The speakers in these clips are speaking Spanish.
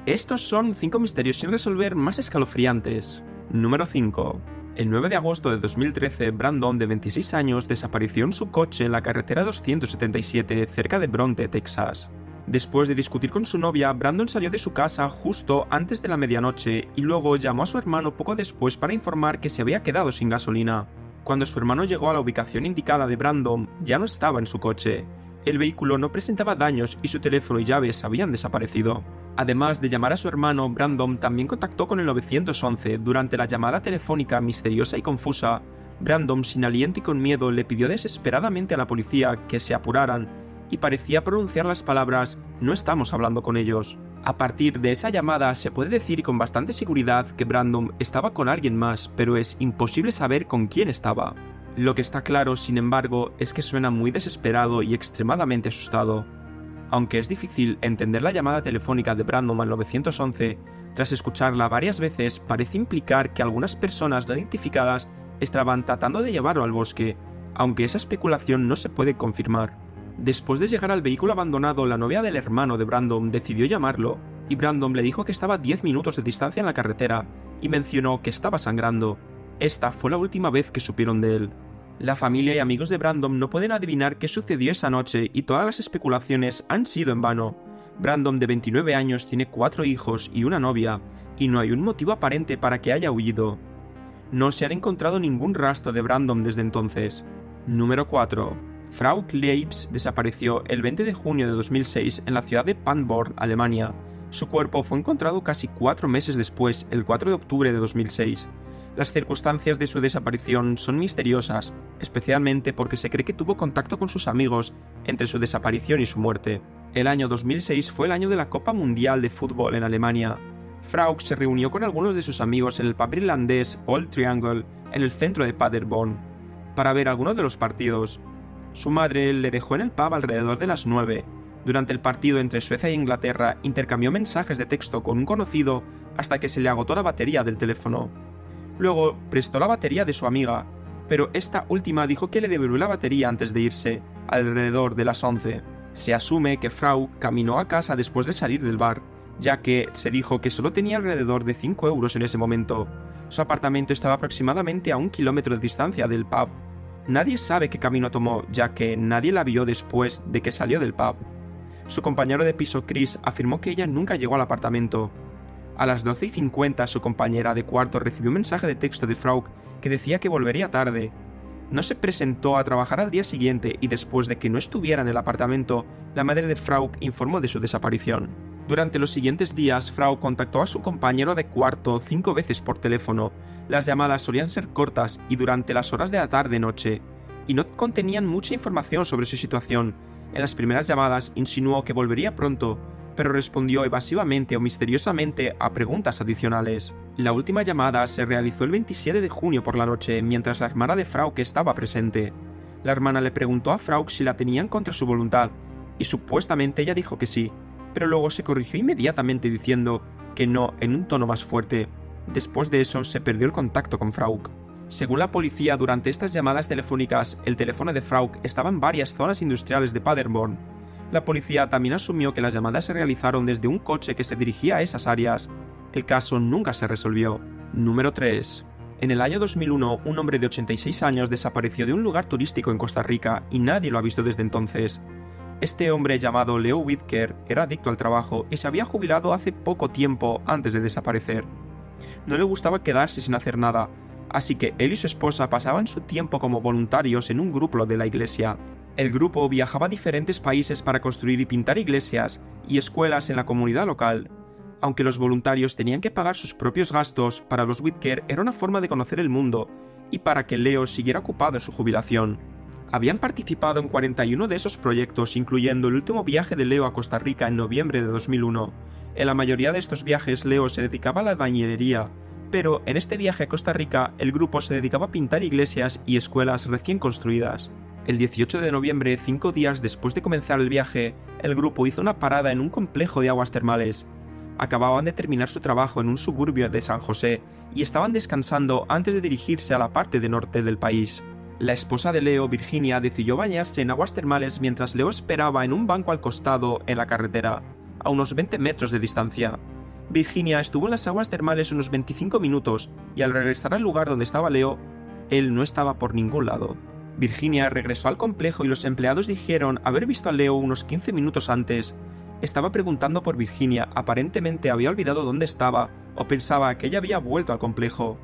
Estos son 5 misterios sin resolver más escalofriantes. Número 5. El 9 de agosto de 2013, Brandon, de 26 años, desapareció en su coche en la carretera 277 cerca de Bronte, Texas. Después de discutir con su novia, Brandon salió de su casa justo antes de la medianoche y luego llamó a su hermano poco después para informar que se había quedado sin gasolina. Cuando su hermano llegó a la ubicación indicada de Brandon, ya no estaba en su coche. El vehículo no presentaba daños y su teléfono y llaves habían desaparecido. Además de llamar a su hermano, Brandon también contactó con el 911. Durante la llamada telefónica misteriosa y confusa, Brandon, sin aliento y con miedo, le pidió desesperadamente a la policía que se apuraran y parecía pronunciar las palabras «no estamos hablando con ellos». A partir de esa llamada se puede decir con bastante seguridad que Brandon estaba con alguien más, pero es imposible saber con quién estaba. Lo que está claro, sin embargo, es que suena muy desesperado y extremadamente asustado. Aunque es difícil entender la llamada telefónica de Brandon al 911, tras escucharla varias veces parece implicar que algunas personas no identificadas estaban tratando de llevarlo al bosque, aunque esa especulación no se puede confirmar. Después de llegar al vehículo abandonado, la novia del hermano de Brandon decidió llamarlo, y Brandon le dijo que estaba a 10 minutos de distancia en la carretera, y mencionó que estaba sangrando. Esta fue la última vez que supieron de él. La familia y amigos de Brandon no pueden adivinar qué sucedió esa noche y todas las especulaciones han sido en vano. Brandon, de 29 años, tiene 4 hijos y una novia, y no hay un motivo aparente para que haya huido. No se han encontrado ningún rastro de Brandon desde entonces. Número 4. Frau Leibs desapareció el 20 de junio de 2006 en la ciudad de Paderborn, Alemania. Su cuerpo fue encontrado casi 4 meses después, el 4 de octubre de 2006. Las circunstancias de su desaparición son misteriosas, especialmente porque se cree que tuvo contacto con sus amigos entre su desaparición y su muerte. El año 2006 fue el año de la Copa Mundial de Fútbol en Alemania. Frau se reunió con algunos de sus amigos en el pub irlandés Old Triangle, en el centro de Paderborn, para ver algunos de los partidos. Su madre le dejó en el pub alrededor de las 9. Durante el partido entre Suecia e Inglaterra, intercambió mensajes de texto con un conocido hasta que se le agotó la batería del teléfono. Luego prestó la batería de su amiga, pero esta última dijo que le devolvió la batería antes de irse, alrededor de las 11. Se asume que Frau caminó a casa después de salir del bar, ya que se dijo que solo tenía alrededor de 5 euros en ese momento. Su apartamento estaba aproximadamente a 1 kilómetro de distancia del pub. Nadie sabe qué camino tomó, ya que nadie la vio después de que salió del pub. Su compañero de piso Chris afirmó que ella nunca llegó al apartamento. A las 12:50 su compañera de cuarto recibió un mensaje de texto de Frau que decía que volvería tarde. No se presentó a trabajar al día siguiente y después de que no estuviera en el apartamento, la madre de Frau informó de su desaparición. Durante los siguientes días, Frau contactó a su compañero de cuarto 5 veces por teléfono. Las llamadas solían ser cortas y durante las horas de la tarde-noche, y no contenían mucha información sobre su situación. En las primeras llamadas insinuó que volvería pronto, pero respondió evasivamente o misteriosamente a preguntas adicionales. La última llamada se realizó el 27 de junio por la noche, mientras la hermana de Frau estaba presente. La hermana le preguntó a Frau si la tenían contra su voluntad, y supuestamente ella dijo que sí, pero luego se corrigió inmediatamente diciendo que no en un tono más fuerte. Después de eso se perdió el contacto con Frau. Según la policía, durante estas llamadas telefónicas, el teléfono de Frau estaba en varias zonas industriales de Paderborn. La policía también asumió que las llamadas se realizaron desde un coche que se dirigía a esas áreas. El caso nunca se resolvió. Número 3. En el año 2001, un hombre de 86 años desapareció de un lugar turístico en Costa Rica y nadie lo ha visto desde entonces. Este hombre, llamado Leo Whitaker, era adicto al trabajo y se había jubilado hace poco tiempo antes de desaparecer. No le gustaba quedarse sin hacer nada, así que él y su esposa pasaban su tiempo como voluntarios en un grupo de la iglesia. El grupo viajaba a diferentes países para construir y pintar iglesias y escuelas en la comunidad local. Aunque los voluntarios tenían que pagar sus propios gastos, para los Whitaker era una forma de conocer el mundo y para que Leo siguiera ocupado en su jubilación. Habían participado en 41 de esos proyectos, incluyendo el último viaje de Leo a Costa Rica en noviembre de 2001. En la mayoría de estos viajes Leo se dedicaba a la albañilería, pero en este viaje a Costa Rica el grupo se dedicaba a pintar iglesias y escuelas recién construidas. El 18 de noviembre, 5 días después de comenzar el viaje, el grupo hizo una parada en un complejo de aguas termales. Acababan de terminar su trabajo en un suburbio de San José y estaban descansando antes de dirigirse a la parte de norte del país. La esposa de Leo, Virginia, decidió bañarse en aguas termales mientras Leo esperaba en un banco al costado en la carretera, a unos 20 metros de distancia. Virginia estuvo en las aguas termales unos 25 minutos y al regresar al lugar donde estaba Leo, él no estaba por ningún lado. Virginia regresó al complejo y los empleados dijeron haber visto a Leo unos 15 minutos antes. Estaba preguntando por Virginia, aparentemente había olvidado dónde estaba o pensaba que ella había vuelto al complejo.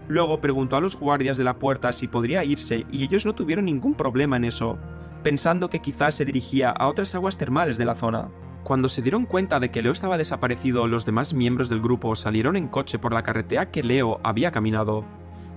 Luego preguntó a los guardias de la puerta si podría irse y ellos no tuvieron ningún problema en eso, pensando que quizás se dirigía a otras aguas termales de la zona. Cuando se dieron cuenta de que Leo estaba desaparecido, los demás miembros del grupo salieron en coche por la carretera que Leo había caminado.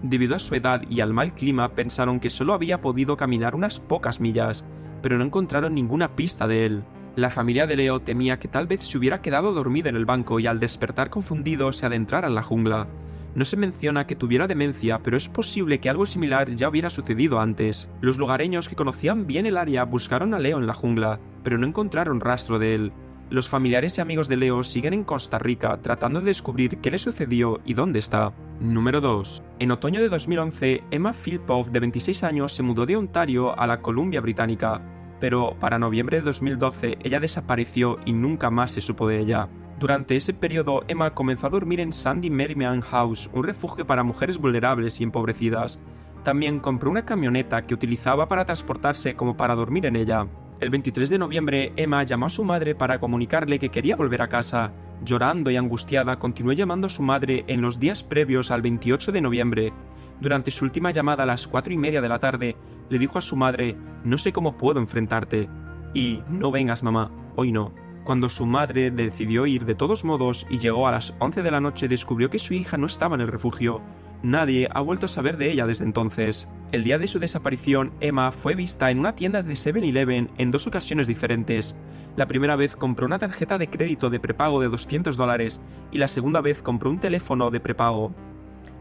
Debido a su edad y al mal clima, pensaron que solo había podido caminar unas pocas millas, pero no encontraron ninguna pista de él. La familia de Leo temía que tal vez se hubiera quedado dormido en el banco y al despertar confundido se adentrara en la jungla. No se menciona que tuviera demencia, pero es posible que algo similar ya hubiera sucedido antes. Los lugareños que conocían bien el área buscaron a Leo en la jungla, pero no encontraron rastro de él. Los familiares y amigos de Leo siguen en Costa Rica tratando de descubrir qué le sucedió y dónde está. Número 2. En otoño de 2011, Emma Philpott, de 26 años, se mudó de Ontario a la Columbia Británica, pero para noviembre de 2012 ella desapareció y nunca más se supo de ella. Durante ese periodo, Emma comenzó a dormir en Sandy Merriman House, un refugio para mujeres vulnerables y empobrecidas. También compró una camioneta que utilizaba para transportarse como para dormir en ella. El 23 de noviembre, Emma llamó a su madre para comunicarle que quería volver a casa. Llorando y angustiada, continuó llamando a su madre en los días previos al 28 de noviembre. Durante su última llamada a las 4:30 de la tarde, le dijo a su madre: «No sé cómo puedo enfrentarte». Y «No vengas, mamá, hoy no». Cuando su madre decidió ir de todos modos y llegó a las 11 de la noche, descubrió que su hija no estaba en el refugio. Nadie ha vuelto a saber de ella desde entonces. El día de su desaparición, Emma fue vista en una tienda de 7-Eleven en 2 ocasiones diferentes. La primera vez compró una tarjeta de crédito de prepago de $200 y la segunda vez compró un teléfono de prepago.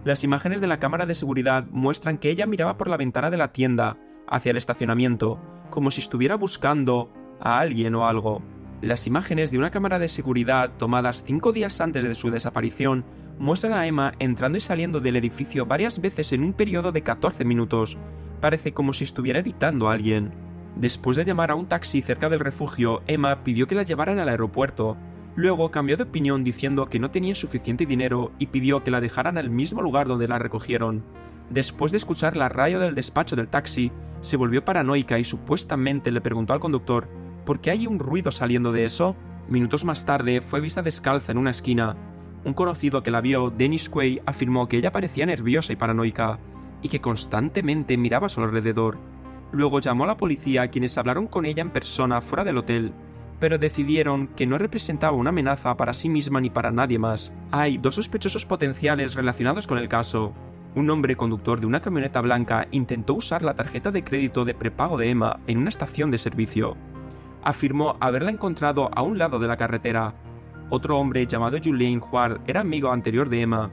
Las imágenes de la cámara de seguridad muestran que ella miraba por la ventana de la tienda, hacia el estacionamiento, como si estuviera buscando a alguien o algo. Las imágenes de una cámara de seguridad tomadas 5 días antes de su desaparición muestran a Emma entrando y saliendo del edificio varias veces en un periodo de 14 minutos. Parece como si estuviera evitando a alguien. Después de llamar a un taxi cerca del refugio, Emma pidió que la llevaran al aeropuerto. Luego cambió de opinión diciendo que no tenía suficiente dinero y pidió que la dejaran al mismo lugar donde la recogieron. Después de escuchar la radio del despacho del taxi, se volvió paranoica y supuestamente le preguntó al conductor: ¿por qué hay un ruido saliendo de eso? Minutos más tarde fue vista descalza en una esquina. Un conocido que la vio, Dennis Quay, afirmó que ella parecía nerviosa y paranoica, y que constantemente miraba a su alrededor. Luego llamó a la policía, quienes hablaron con ella en persona fuera del hotel, pero decidieron que no representaba una amenaza para sí misma ni para nadie más. Hay 2 sospechosos potenciales relacionados con el caso. Un hombre conductor de una camioneta blanca intentó usar la tarjeta de crédito de prepago de Emma en una estación de servicio. Afirmó haberla encontrado a un lado de la carretera. Otro hombre llamado Julian Ward era amigo anterior de Emma.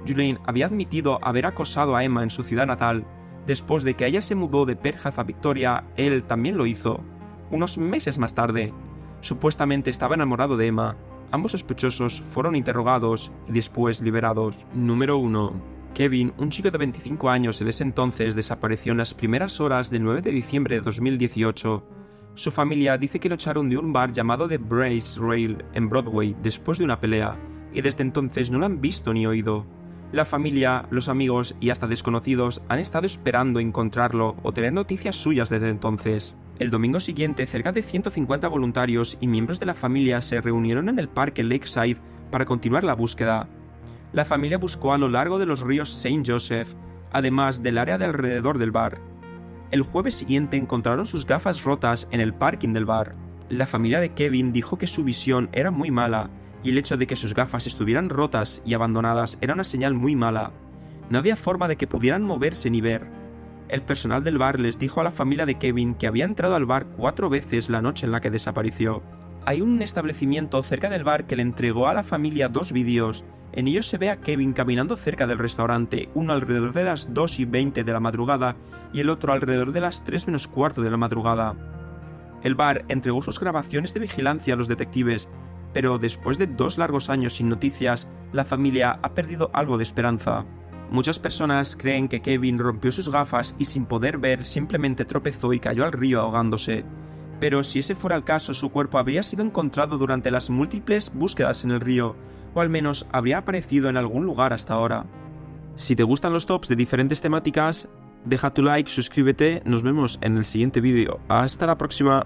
Julian había admitido haber acosado a Emma en su ciudad natal. Después de que ella se mudó de Perth a Victoria, él también lo hizo. Unos meses más tarde, supuestamente estaba enamorado de Emma. Ambos sospechosos fueron interrogados y después liberados. Número 1. Kevin, un chico de 25 años en ese entonces, desapareció en las primeras horas del 9 de diciembre de 2018. Su familia dice que lo echaron de un bar llamado The Brace Rail en Broadway después de una pelea, y desde entonces no lo han visto ni oído. La familia, los amigos y hasta desconocidos han estado esperando encontrarlo o tener noticias suyas desde entonces. El domingo siguiente, cerca de 150 voluntarios y miembros de la familia se reunieron en el parque Lakeside para continuar la búsqueda. La familia buscó a lo largo de los ríos St. Joseph, además del área de alrededor del bar. El jueves siguiente encontraron sus gafas rotas en el parking del bar. La familia de Kevin dijo que su visión era muy mala, y el hecho de que sus gafas estuvieran rotas y abandonadas era una señal muy mala. No había forma de que pudieran moverse ni ver. El personal del bar les dijo a la familia de Kevin que había entrado al bar 4 veces la noche en la que desapareció. Hay un establecimiento cerca del bar que le entregó a la familia 2 vídeos. En ellos se ve a Kevin caminando cerca del restaurante, uno alrededor de las 2:20 de la madrugada y el otro alrededor de las 3 menos cuarto de la madrugada. El bar entregó sus grabaciones de vigilancia a los detectives, pero después de 2 largos años sin noticias, la familia ha perdido algo de esperanza. Muchas personas creen que Kevin rompió sus gafas y sin poder ver simplemente tropezó y cayó al río ahogándose. Pero si ese fuera el caso, su cuerpo habría sido encontrado durante las múltiples búsquedas en el río, o al menos habría aparecido en algún lugar hasta ahora. Si te gustan los tops de diferentes temáticas, deja tu like, suscríbete, nos vemos en el siguiente vídeo. ¡Hasta la próxima!